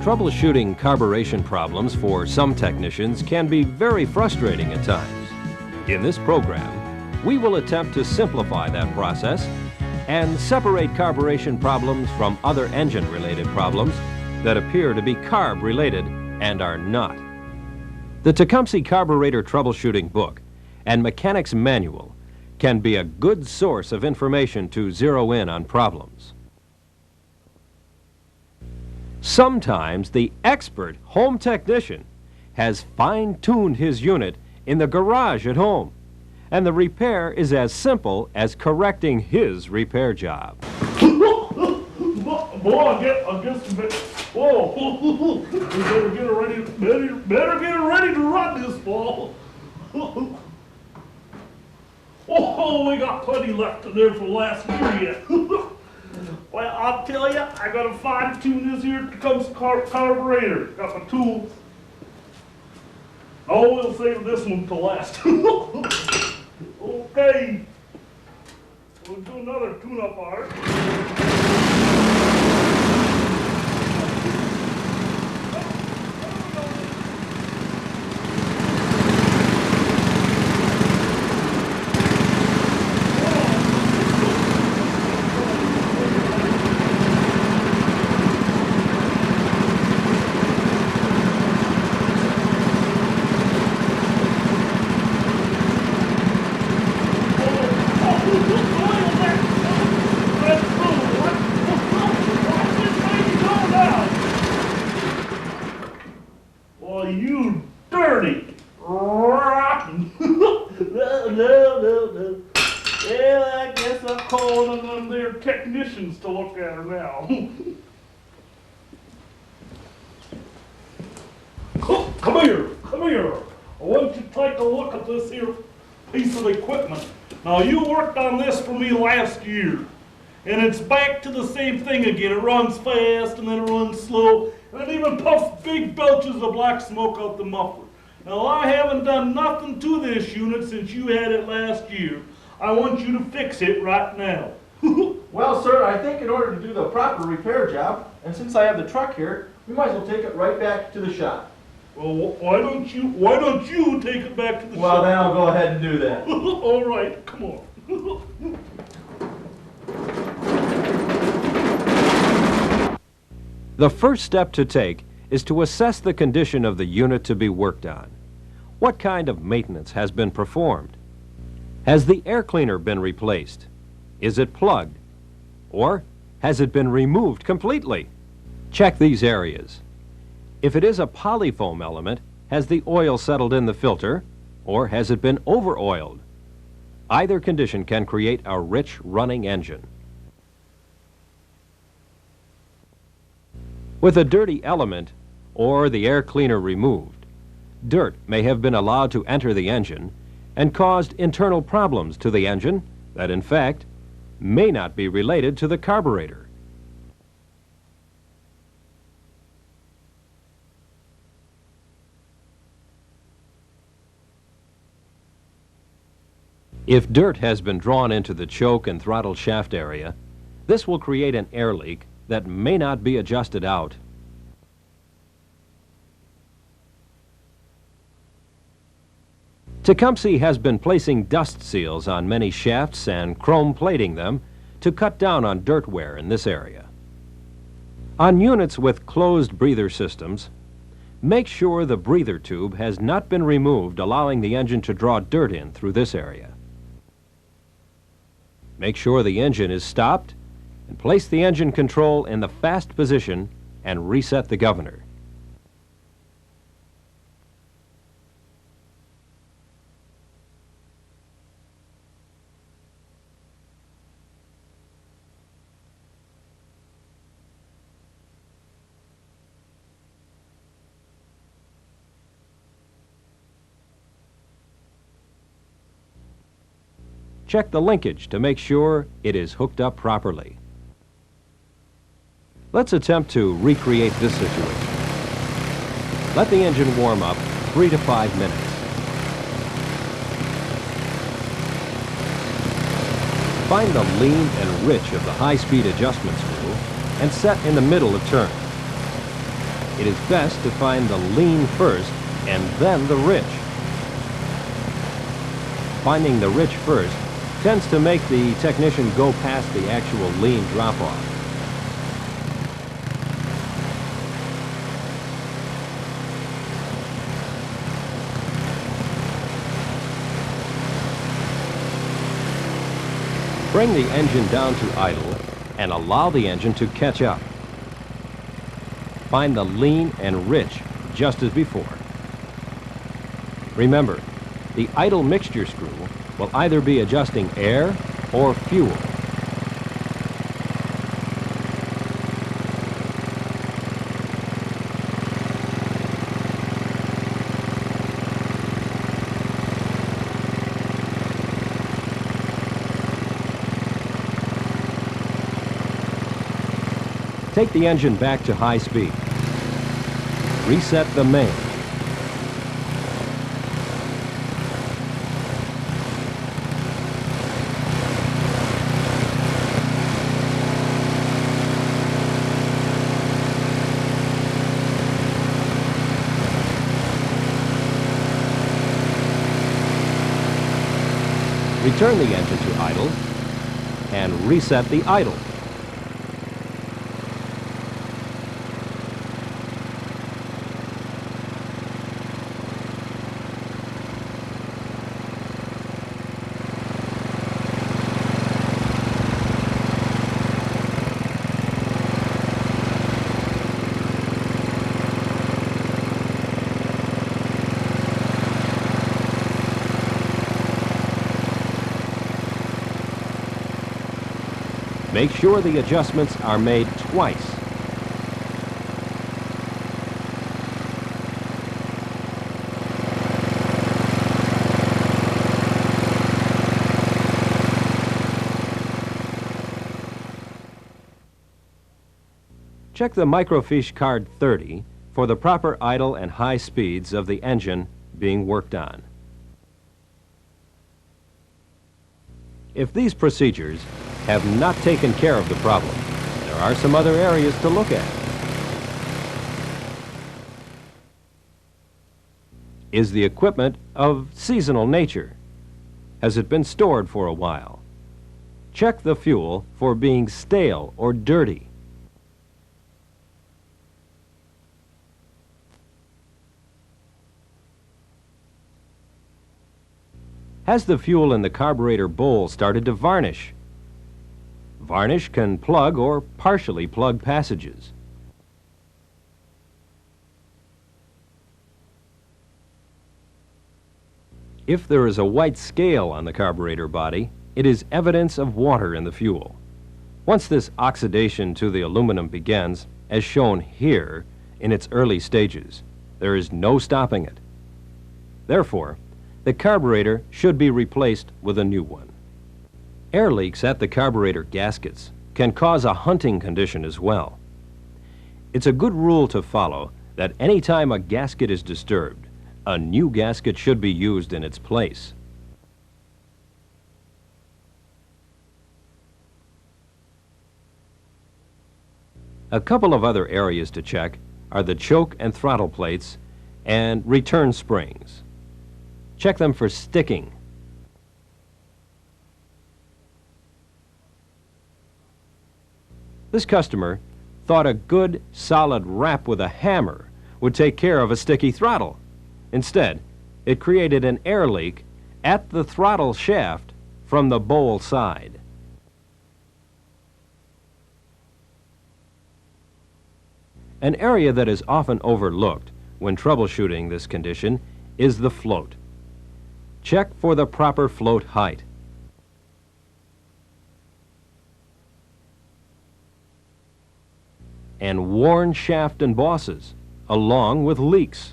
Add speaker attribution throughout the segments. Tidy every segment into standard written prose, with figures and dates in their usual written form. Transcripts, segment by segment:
Speaker 1: Troubleshooting carburation problems for some technicians can be very frustrating at times. In this program, we will attempt to simplify that process and separate carburation problems from other engine-related problems that appear to be carb-related and are not. The Tecumseh Carburetor Troubleshooting Book and Mechanic's Manual can be a good source of information to zero in on problems. Sometimes the expert home technician has fine-tuned his unit in the garage at home, and the repair is as simple as correcting his repair job.
Speaker 2: Boy, I guess you better, whoa, we better get it ready to run this ball. Oh, we got plenty left in there for last year yet. Well, I'll tell you, I gotta fine tune this here Tecumseh carburetor. Got my tools. Oh, we'll save this one to last. Okay. We'll do another tune-up on it. You dirty, rotten. No. Well, I guess I'm calling on them there technicians to look at her now. Come here. I want you to take a look at this here piece of equipment. Now, you worked on this for me last year, and it's back to the same thing again. It runs fast, and then it runs slow, and it even puffs big belches of black smoke out the muffler. Now, I haven't done nothing to this unit since you had it last year. I want you to fix it right now.
Speaker 3: Well, sir, I think in order to do the proper repair job, and since I have the truck here, we might as well take it right back to the shop.
Speaker 2: Well, why don't you take it back to the shop?
Speaker 3: Well, then I'll go ahead and do that.
Speaker 2: All right, come on.
Speaker 1: The first step to take is to assess the condition of the unit to be worked on. What kind of maintenance has been performed? Has the air cleaner been replaced? Is it plugged? Or has it been removed completely? Check these areas. If it is a polyfoam element, has the oil settled in the filter, or has it been over-oiled? Either condition can create a rich running engine. With a dirty element or the air cleaner removed, dirt may have been allowed to enter the engine and caused internal problems to the engine that, in fact, may not be related to the carburetor. If dirt has been drawn into the choke and throttle shaft area, this will create an air leak that may not be adjusted out. Tecumseh has been placing dust seals on many shafts and chrome plating them to cut down on dirt wear in this area. On units with closed breather systems, make sure the breather tube has not been removed, allowing the engine to draw dirt in through this area. Make sure the engine is stopped and place the engine control in the fast position and reset the governor. Check the linkage to make sure it is hooked up properly. Let's attempt to recreate this situation. Let the engine warm up 3 to 5 minutes. Find the lean and rich of the high-speed adjustment screw and set in the middle of turn. It is best to find the lean first and then the rich. Finding the rich first tends to make the technician go past the actual lean drop-off. Bring the engine down to idle and allow the engine to catch up. Find the lean and rich just as before. Remember, the idle mixture screw will either be adjusting air or fuel. Take the engine back to high speed. Reset the main. Return the engine to idle and reset the idle. Make sure the adjustments are made twice. Check the microfiche card 30 for the proper idle and high speeds of the engine being worked on. If these procedures have not taken care of the problem, there are some other areas to look at. Is the equipment of seasonal nature? Has it been stored for a while? Check the fuel for being stale or dirty. Has the fuel in the carburetor bowl started to varnish? Varnish can plug or partially plug passages. If there is a white scale on the carburetor body, it is evidence of water in the fuel. Once this oxidation to the aluminum begins, as shown here in its early stages, there is no stopping it. Therefore, the carburetor should be replaced with a new one. Air leaks at the carburetor gaskets can cause a hunting condition as well. It's a good rule to follow that any time a gasket is disturbed, a new gasket should be used in its place. A couple of other areas to check are the choke and throttle plates and return springs. Check them for sticking. This customer thought a good, solid rap with a hammer would take care of a sticky throttle. Instead, it created an air leak at the throttle shaft from the bowl side. An area that is often overlooked when troubleshooting this condition is the float. Check for the proper float height. And worn shaft and bosses, along with leaks.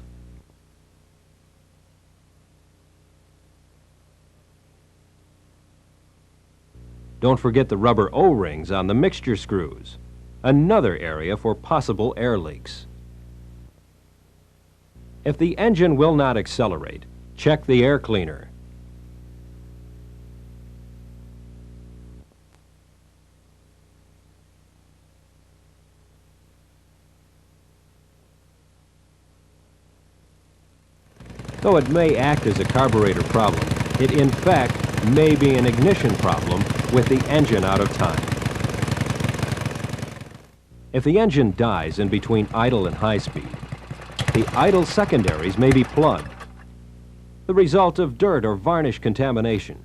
Speaker 1: Don't forget the rubber O-rings on the mixture screws, another area for possible air leaks. If the engine will not accelerate, check the air cleaner. Though it may act as a carburetor problem, it in fact may be an ignition problem with the engine out of time. If the engine dies in between idle and high speed, the idle secondaries may be plugged, the result of dirt or varnish contamination.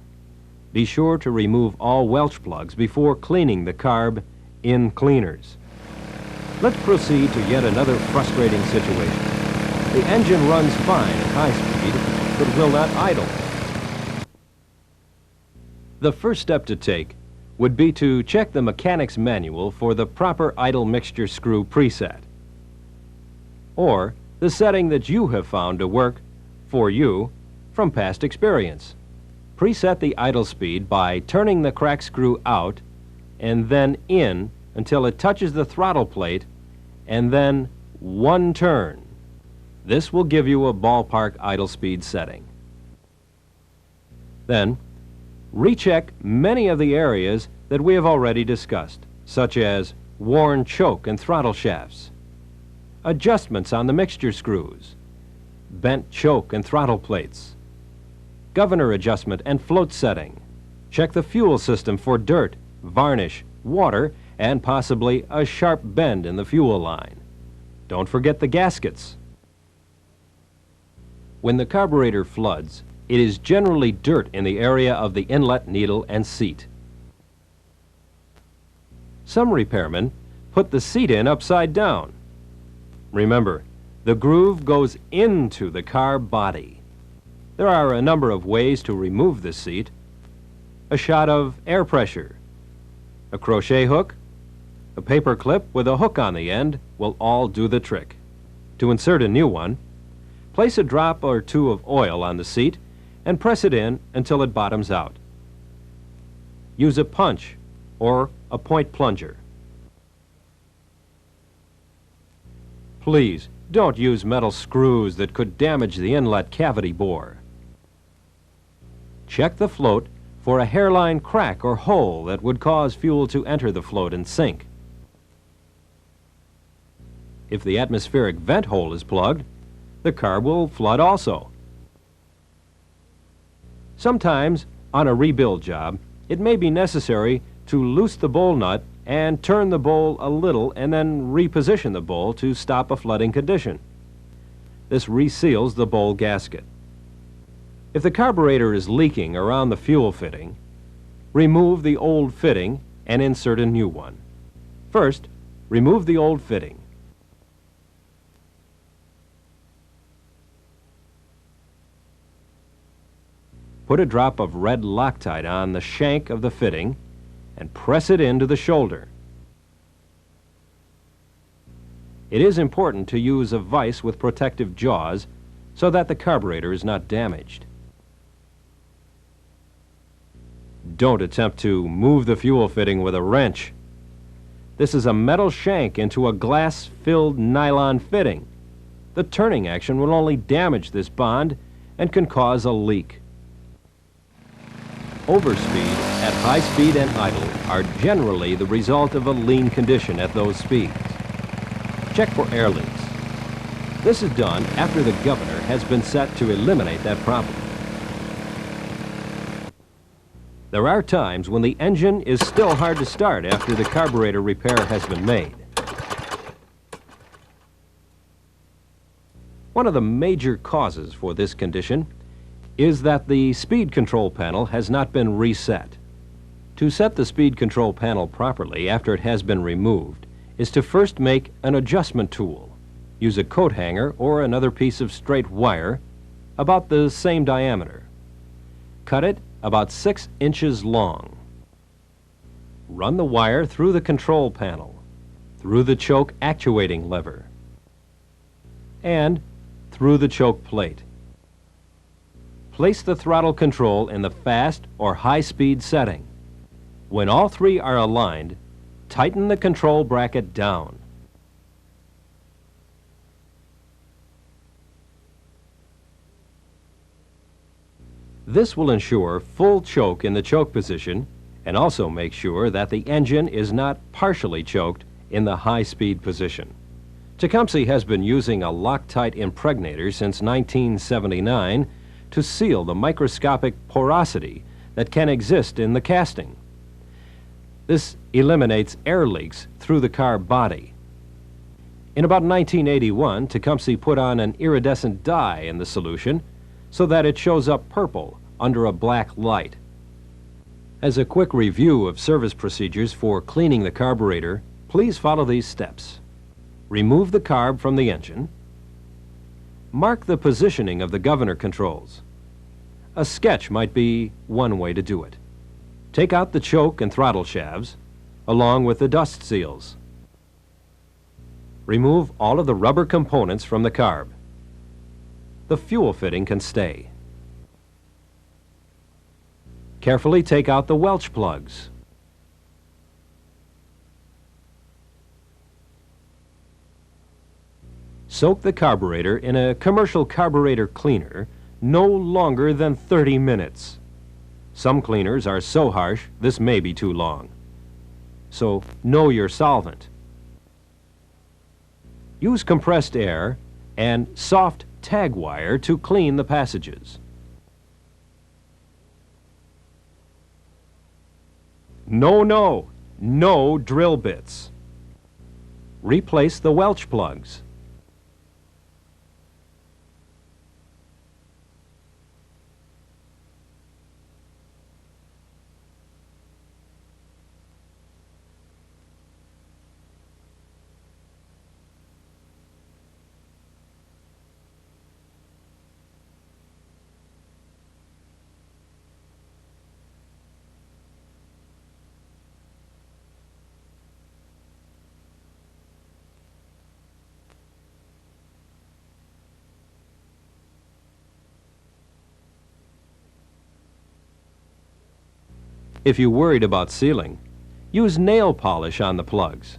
Speaker 1: Be sure to remove all Welch plugs before cleaning the carb in cleaners. Let's proceed to yet another frustrating situation. The engine runs fine at high speed, but will not idle. The first step to take would be to check the mechanic's manual for the proper idle mixture screw preset, or the setting that you have found to work for you from past experience. Preset the idle speed by turning the crack screw out and then in until it touches the throttle plate, and then one turn. This will give you a ballpark idle speed setting. Then, recheck many of the areas that we have already discussed, such as worn choke and throttle shafts, adjustments on the mixture screws, bent choke and throttle plates, governor adjustment and float setting. Check the fuel system for dirt, varnish, water, and possibly a sharp bend in the fuel line. Don't forget the gaskets. When the carburetor floods, it is generally dirt in the area of the inlet needle and seat. Some repairmen put the seat in upside down. Remember, the groove goes into the carb body. There are a number of ways to remove the seat. A shot of air pressure, a crochet hook, a paper clip with a hook on the end will all do the trick. To insert a new one, place a drop or two of oil on the seat and press it in until it bottoms out. Use a punch or a point plunger. Please don't use metal screws that could damage the inlet cavity bore. Check the float for a hairline crack or hole that would cause fuel to enter the float and sink. If the atmospheric vent hole is plugged, the carb will flood also. Sometimes, on a rebuild job, it may be necessary to loose the bowl nut and turn the bowl a little and then reposition the bowl to stop a flooding condition. This reseals the bowl gasket. If the carburetor is leaking around the fuel fitting, remove the old fitting and insert a new one. First, remove the old fitting. Put a drop of red Loctite on the shank of the fitting and press it into the shoulder. It is important to use a vise with protective jaws so that the carburetor is not damaged. Don't attempt to move the fuel fitting with a wrench. This is a metal shank into a glass-filled nylon fitting. The turning action will only damage this bond and can cause a leak. Overspeed at high speed and idle are generally the result of a lean condition at those speeds. Check for air leaks. This is done after the governor has been set to eliminate that problem. There are times when the engine is still hard to start after the carburetor repair has been made. One of the major causes for this condition is that the speed control panel has not been reset. To set the speed control panel properly after it has been removed is to first make an adjustment tool. Use a coat hanger or another piece of straight wire about the same diameter. Cut it about 6 inches long. Run the wire through the control panel, through the choke actuating lever, and through the choke plate. Place the throttle control in the fast or high speed setting. When all three are aligned, tighten the control bracket down. This will ensure full choke in the choke position and also make sure that the engine is not partially choked in the high speed position. Tecumseh has been using a Loctite impregnator since 1979 to seal the microscopic porosity that can exist in the casting. This eliminates air leaks through the carb body. In about 1981, Tecumseh put on an iridescent dye in the solution so that it shows up purple under a black light. As a quick review of service procedures for cleaning the carburetor, please follow these steps. Remove the carb from the engine. Mark the positioning of the governor controls. A sketch might be one way to do it. Take out the choke and throttle shafts, along with the dust seals. Remove all of the rubber components from the carb. The fuel fitting can stay. Carefully take out the Welch plugs. Soak the carburetor in a commercial carburetor cleaner no longer than 30 minutes. Some cleaners are so harsh, this may be too long. So, know your solvent. Use compressed air and soft tag wire to clean the passages. No drill bits. Replace the Welch plugs. If you're worried about sealing, use nail polish on the plugs.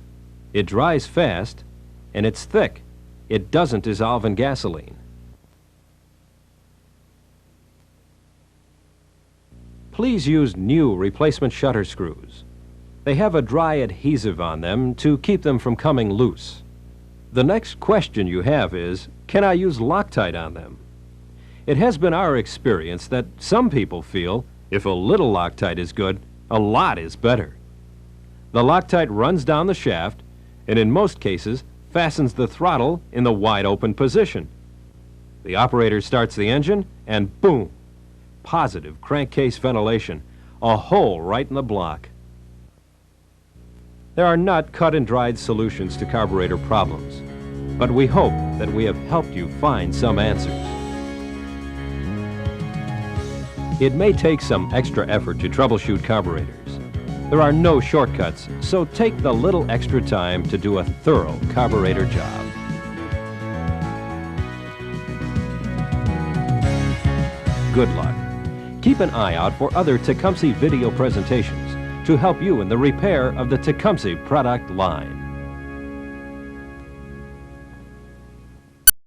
Speaker 1: It dries fast, and it's thick. It doesn't dissolve in gasoline. Please use new replacement shutter screws. They have a dry adhesive on them to keep them from coming loose. The next question you have is, can I use Loctite on them? It has been our experience that some people feel if a little Loctite is good, a lot is better. The Loctite runs down the shaft and in most cases fastens the throttle in the wide open position. The operator starts the engine and boom, positive crankcase ventilation, a hole right in the block. There are not cut and dried solutions to carburetor problems, but we hope that we have helped you find some answers. It may take some extra effort to troubleshoot carburetors. There are no shortcuts, so take the little extra time to do a thorough carburetor job. Good luck. Keep an eye out for other Tecumseh video presentations to help you in the repair of the Tecumseh product line.